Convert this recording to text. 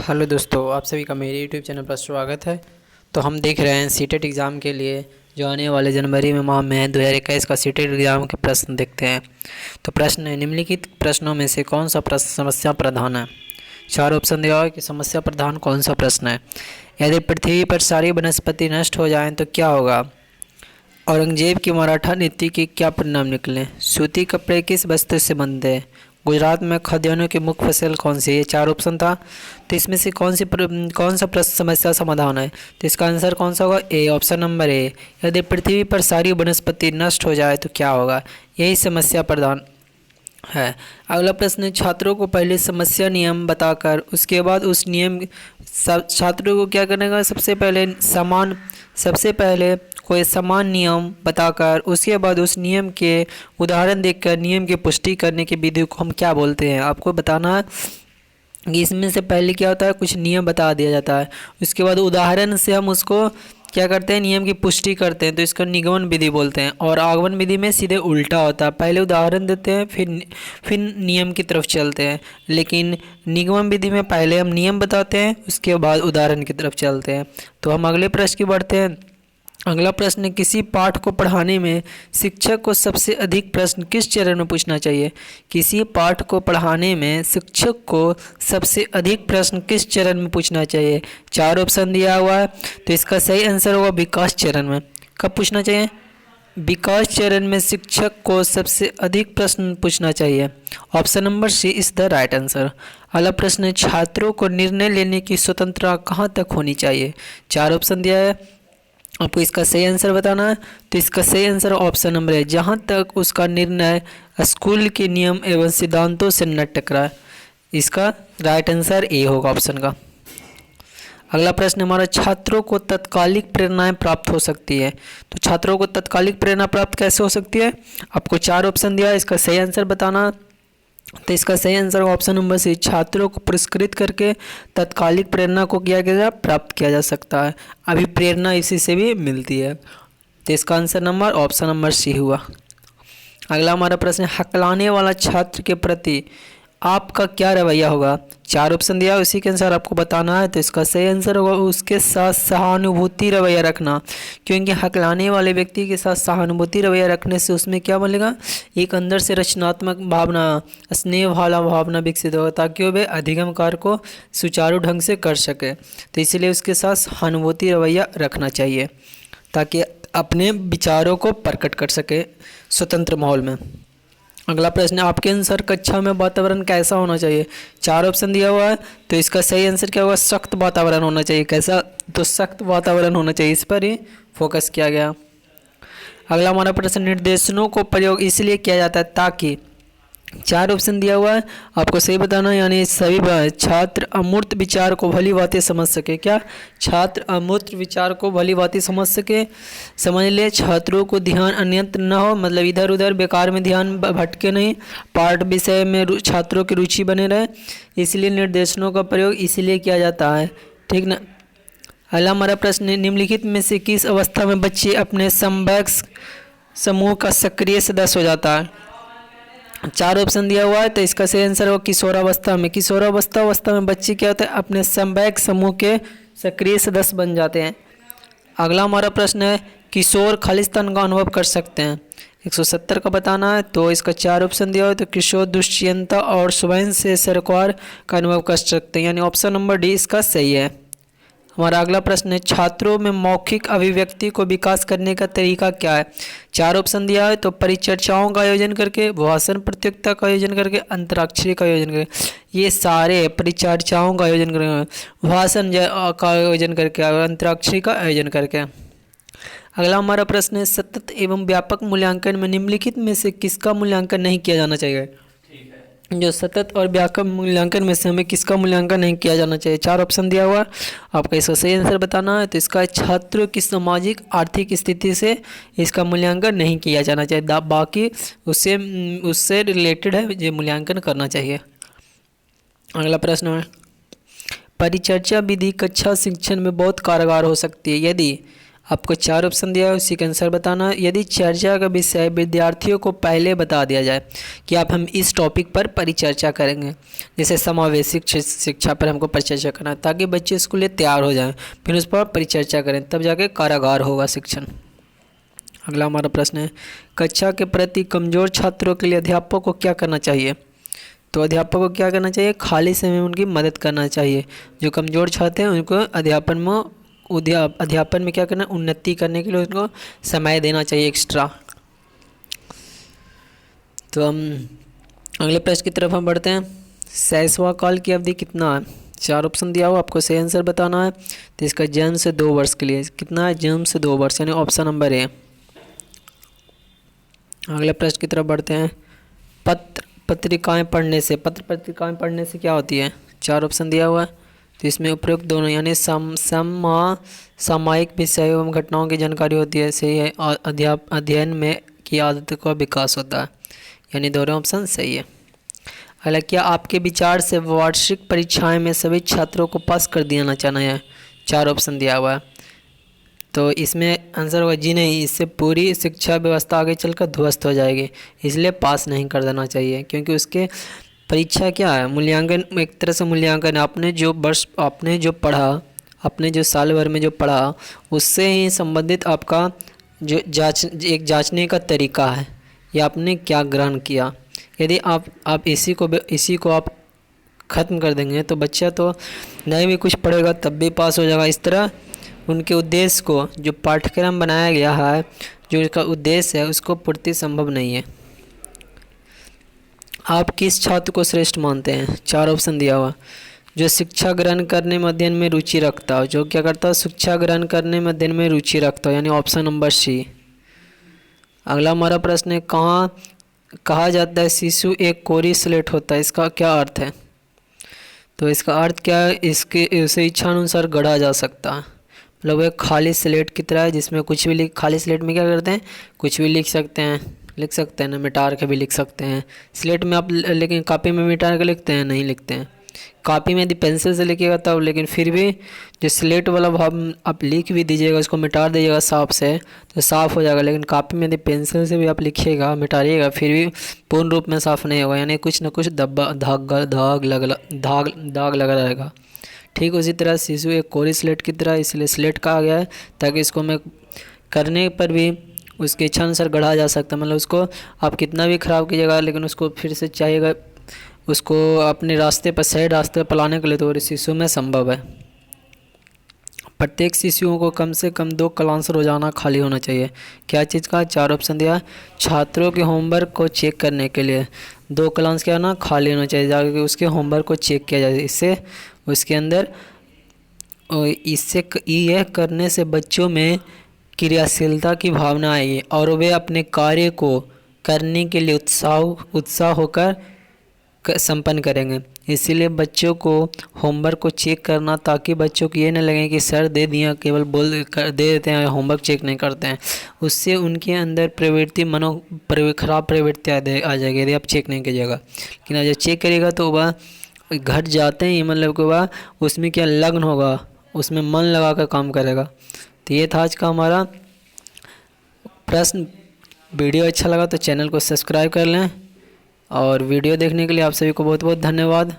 Hello दोस्तों, आप सभी का मेरे यूट्यूब चैनल पर स्वागत है। तो हम देख रहे हैं सीटेट एग्ज़ाम के लिए जो आने वाले जनवरी में माह में 2021 का सीटेट एग्ज़ाम के प्रश्न देखते हैं। तो प्रश्न है, निम्नलिखित प्रश्नों में से कौन सा प्रश्न समस्या प्रधान है। चार ऑप्शन दिया हुआ कि समस्या प्रधान कौन सा प्रश्न है। यदि पृथ्वी पर सारी वनस्पति नष्ट हो जाएं तो क्या होगा। औरंगजेब की मराठा नीति के क्या परिणाम निकले। सूती कपड़े किस वस्तु से बनते हैं। गुजरात में खाद्यान्नों की मुख्य फसल कौन सी है। ये चार ऑप्शन था। तो इसमें से कौन सा प्रश्न समस्या समाधान है। तो इसका आंसर कौन सा होगा। ए, ऑप्शन नंबर ए। यदि पृथ्वी पर सारी वनस्पति नष्ट हो जाए तो क्या होगा। यही समस्या प्रधान है। अगला प्रश्न है, छात्रों को पहले समस्या नियम बताकर उसके बाद उस नियम छात्रों को क्या करने का। सबसे पहले कोई समान नियम बताकर उसके बाद उस नियम के उदाहरण देखकर नियम की पुष्टि करने की विधि को हम क्या बोलते हैं। आपको बताना है कि इसमें से पहले क्या होता है, कुछ नियम बता दिया जाता है, उसके बाद उदाहरण से हम उसको क्या करते हैं, नियम की पुष्टि करते हैं, तो इसको निगमन विधि बोलते हैं। और आगमन विधि में सीधे उल्टा होता है, पहले उदाहरण देते हैं फिर नियम की तरफ चलते हैं। लेकिन निगमन विधि में पहले हम नियम बताते हैं उसके बाद उदाहरण की तरफ चलते हैं। तो हम अगले प्रश्न की बढ़ते हैं। अगला प्रश्न, किसी पाठ को पढ़ाने में शिक्षक को सबसे अधिक प्रश्न किस चरण में पूछना चाहिए। किसी पाठ को पढ़ाने में शिक्षक को सबसे अधिक प्रश्न किस चरण में पूछना चाहिए। चार ऑप्शन दिया हुआ है, तो इसका सही आंसर होगा विकास चरण में। कब पूछना चाहिए। विकास चरण में शिक्षक को सबसे अधिक प्रश्न पूछना चाहिए। Option number C is the right answer. अगला प्रश्न है, छात्रों को निर्णय लेने की स्वतंत्रता कहाँ तक होनी चाहिए। चार ऑप्शन दिया है, आपको इसका सही आंसर बताना है। तो इसका सही आंसर ऑप्शन नंबर है, जहाँ तक उसका निर्णय स्कूल के नियम एवं सिद्धांतों से न टकराए। इसका राइट आंसर ए होगा ऑप्शन का। अगला प्रश्न हमारा, छात्रों को तत्कालिक प्रेरणाएं प्राप्त हो सकती है। तो छात्रों को तत्कालिक प्रेरणा प्राप्त कैसे हो सकती है। आपको चार ऑप्शन दिया है, इसका सही आंसर बताना। तो इसका सही आंसर ऑप्शन नंबर सी, छात्रों को पुरस्कृत करके तत्कालिक प्रेरणा को प्राप्त किया जा सकता है। अभी प्रेरणा इसी से भी मिलती है। तो इसका answer number option number C हुआ। अगला हमारा प्रश्न, हकलाने वाला छात्र के प्रति आपका क्या रवैया होगा। चार ऑप्शन दिया, उसी के अनुसार आपको बताना है। तो इसका सही आंसर होगा उसके साथ सहानुभूति रवैया रखना, क्योंकि हकलाने वाले व्यक्ति के साथ सहानुभूति रवैया रखने से उसमें क्या बनेगा, एक अंदर से रचनात्मक भावना, स्नेह वाला भावना विकसित होगा, ताकि वह अधिगम कार्य को सुचारू ढंग से कर सके। तो इसलिए उसके साथ सहानुभूति रवैया रखना चाहिए, ताकि अपने विचारों को प्रकट कर सके स्वतंत्र माहौल में। अगला प्रश्न, आपके अनुसार कक्षा में वातावरण कैसा होना चाहिए। चार ऑप्शन दिया हुआ है, तो इसका सही आंसर क्या होगा, सख्त वातावरण होना चाहिए। कैसा, तो सख्त वातावरण होना चाहिए, इस पर ही फोकस किया गया। अगला हमारा प्रश्न, निर्देशनों को प्रयोग इसलिए किया जाता है ताकि। चार ऑप्शन दिया हुआ है, आपको सही बताना, यानी सभी छात्र अमूर्त विचार को भली भांति समझ सके। क्या, छात्र अमूर्त विचार को भली भांति समझ सके। समझ ले, छात्रों को ध्यान अन्यत्र न हो, मतलब इधर उधर बेकार में ध्यान भटके नहीं, पाठ विषय में छात्रों की रुचि बने रहे, इसलिए निर्देशनों का प्रयोग इसलिए किया जाता है। ठीक ना। अगला हमारा प्रश्न, निम्नलिखित में से किस अवस्था में बच्चे अपने समवयस्क समूह का सक्रिय सदस्य हो जाता है। चार ऑप्शन दिया हुआ है, तो इसका सही आंसर हो किशोरावस्था में। किशोरावस्था में बच्चे क्या होते हैं, अपने समवयस्क समूह के सक्रिय सदस्य बन जाते हैं। अगला हमारा प्रश्न है, किशोर खालिस्तान का अनुभव कर सकते हैं। 170 का बताना है। तो इसका चार ऑप्शन दिया हुआ है, तो किशोर दुश्चिंता और स्वयं से सरकार का अनुभव कर सकते हैं, यानी ऑप्शन नंबर डी इसका सही है। हमारा अगला प्रश्न है, छात्रों में मौखिक अभिव्यक्ति को विकास करने का तरीका क्या है। चार ऑप्शन दिया है, तो परिचर्चाओं का आयोजन करके, भाषण प्रतियोगिता का आयोजन करके, अंतराक्षरी का आयोजन करके। ये सारे परिचर्चाओं का आयोजन करके, भाषण का आयोजन करके, अंतराक्षरी का आयोजन करके। अगला हमारा प्रश्न है, सतत एवं व्यापक मूल्यांकन में निम्नलिखित में से किसका मूल्यांकन नहीं किया जाना चाहिए। जो सतत और व्यापक मूल्यांकन में से हमें किसका मूल्यांकन नहीं किया जाना चाहिए। चार ऑप्शन दिया हुआ है, आपका इसका सही आंसर बताना है। तो इसका छात्रों की सामाजिक आर्थिक स्थिति से इसका मूल्यांकन नहीं किया जाना चाहिए, बाकी उससे रिलेटेड है जो मूल्यांकन करना चाहिए। अगला प्रश्न है, परिचर्चा विधि कक्षा शिक्षण में बहुत कारगर हो सकती है यदि आपको 4 ऑप्शन दिया है, उसी का आंसर बताना। यदि चर्चा का विषय विद्यार्थियों को पहले बता दिया जाए कि आप हम इस टॉपिक पर परिचर्चा करेंगे, जैसे समावेशिक शिक्षा पर हमको परिचर्चा करना है, ताकि बच्चे इसके लिए तैयार हो जाएं, फिर उस पर परिचर्चा करें, तब जाके कारागार होगा शिक्षण। अगला हमारा प्रश्न है, कक्षा के प्रति कमज़ोर छात्रों के लिए अध्यापक को क्या करना चाहिए? तो अध्यापक को क्या करना चाहिए? खाली समय में उनकी मदद करना चाहिए। जो कमज़ोर छात्र हैं उनको अध्यापन में क्या करना, उन्नति करने के लिए उनको समय देना चाहिए एक्स्ट्रा। तो हम अगले प्रश्न की तरफ हम बढ़ते हैं। शैशव काल की अवधि कितना है? 4 ऑप्शन दिया हुआ, आपको सही आंसर बताना है। तो इसका जन्म से 2 वर्ष के लिए कितना है? जन्म से 2 वर्ष, यानी ऑप्शन नंबर ए। अगले प्रश्न की तरफ बढ़ते हैं। पत्रिकाएं पढ़ने से क्या होती है? 4 ऑप्शन दिया हुआ है। तो इसमें उपयुक्त दोनों, यानी सामयिक विषयों एवं घटनाओं की जानकारी होती है, सही है। अध्ययन में की आदत का विकास होता है, यानी दोनों ऑप्शन सही है। हालांकि क्या आपके विचार से वार्षिक परीक्षाएं में सभी छात्रों को पास कर दिया जाना है? 4 ऑप्शन दिया हुआ है। तो इसमें आंसर होगा जी नहीं, इससे पूरी शिक्षा व्यवस्था आगे चलकर ध्वस्त हो जाएगी, इसलिए पास नहीं कर देना चाहिए। क्योंकि उसके परीक्षा क्या है? मूल्यांकन, एक तरह से मूल्यांकन। आपने जो पढ़ा, आपने जो साल भर में जो पढ़ा, उससे ही संबंधित आपका जो जांचने का तरीका है, या आपने क्या ग्रहण किया। यदि आप इसी को आप ख़त्म कर देंगे तो बच्चा तो नहीं भी कुछ पढ़ेगा तब भी पास हो जाएगा। इस तरह उनके उद्देश्य को, जो पाठ्यक्रम बनाया गया है, जो इसका उद्देश्य है, उसको पूर्ति संभव नहीं है। आप किस छात्र को श्रेष्ठ मानते हैं? 4 ऑप्शन दिया हुआ। जो शिक्षा ग्रहण करने में अध्ययन में रुचि रखता हो, जो क्या करता है? शिक्षा ग्रहण करने में अध्ययन में रुचि रखता हो, यानी ऑप्शन नंबर सी। अगला हमारा प्रश्न है, कहा जाता है शिशु एक कोरी स्लेट होता है, इसका क्या अर्थ है? तो इसका अर्थ क्या है? उसे इच्छा अनुसार गढ़ा जा सकता है, मतलब एक खाली स्लेट की तरह है, जिसमें कुछ भी खाली स्लेट में क्या करते हैं? कुछ भी लिख सकते हैं ना, मिटार के भी लिख सकते हैं। स्लेट में आप, लेकिन कॉपी में मिटार के लिखते हैं? नहीं लिखते हैं। कॉपी में यदि पेंसिल से लिखिएगा तब, लेकिन फिर भी जो स्लेट वाला भाव आप लिख भी दीजिएगा, उसको मिटा दीजिएगा साफ से, तो साफ़ हो जाएगा। लेकिन कॉपी में यदि पेंसिल से भी आप लिखिएगा, मिटाइएगा, फिर भी पूर्ण रूप में साफ़ नहीं होगा, यानी कुछ ना कुछ दाग लगा रहेगा। ठीक उसी तरह शिशु एक कोरी स्लेट की तरह, इसलिए स्लेट कहा गया है, ताकि इसको मैं करने पर भी उसके इच्छा अनुसार गढ़ा जा सकता है। मतलब उसको आप कितना भी ख़राब कीजिएगा, लेकिन उसको फिर से चाहिएगा, उसको अपने रास्ते पर, सही रास्ते पर लाने के लिए तो शिशु में संभव है। प्रत्येक शिशुओं को कम से कम 2 क्लास रोजाना खाली होना चाहिए। क्या चीज़ का? 4 ऑप्शन दिया। छात्रों के होमवर्क को चेक करने के लिए 2 क्लास क्या ना खाली होना चाहिए, ताकि उसके होमवर्क को चेक किया जाए। इससे उसके अंदर यह करने से बच्चों में क्रियाशीलता की भावना आएगी और वे अपने कार्य को करने के लिए उत्साह होकर संपन्न करेंगे। इसीलिए बच्चों को होमवर्क को चेक करना, ताकि बच्चों को ये न लगे कि सर दे दिया, केवल दे देते हैं, होमवर्क चेक नहीं करते हैं। उससे उनके अंदर खराब प्रवृत्ति आ जाएगी यदि आप चेक नहीं कीजिएगा। लेकिन जब चेक करिएगा तो वह घट जाते हैं, मतलब कि वह उसमें क्या लग्न होगा, उसमें मन लगा कर काम करेगा। तो ये था आज का हमारा प्रश्न। वीडियो अच्छा लगा तो चैनल को सब्सक्राइब कर लें, और वीडियो देखने के लिए आप सभी को बहुत बहुत धन्यवाद।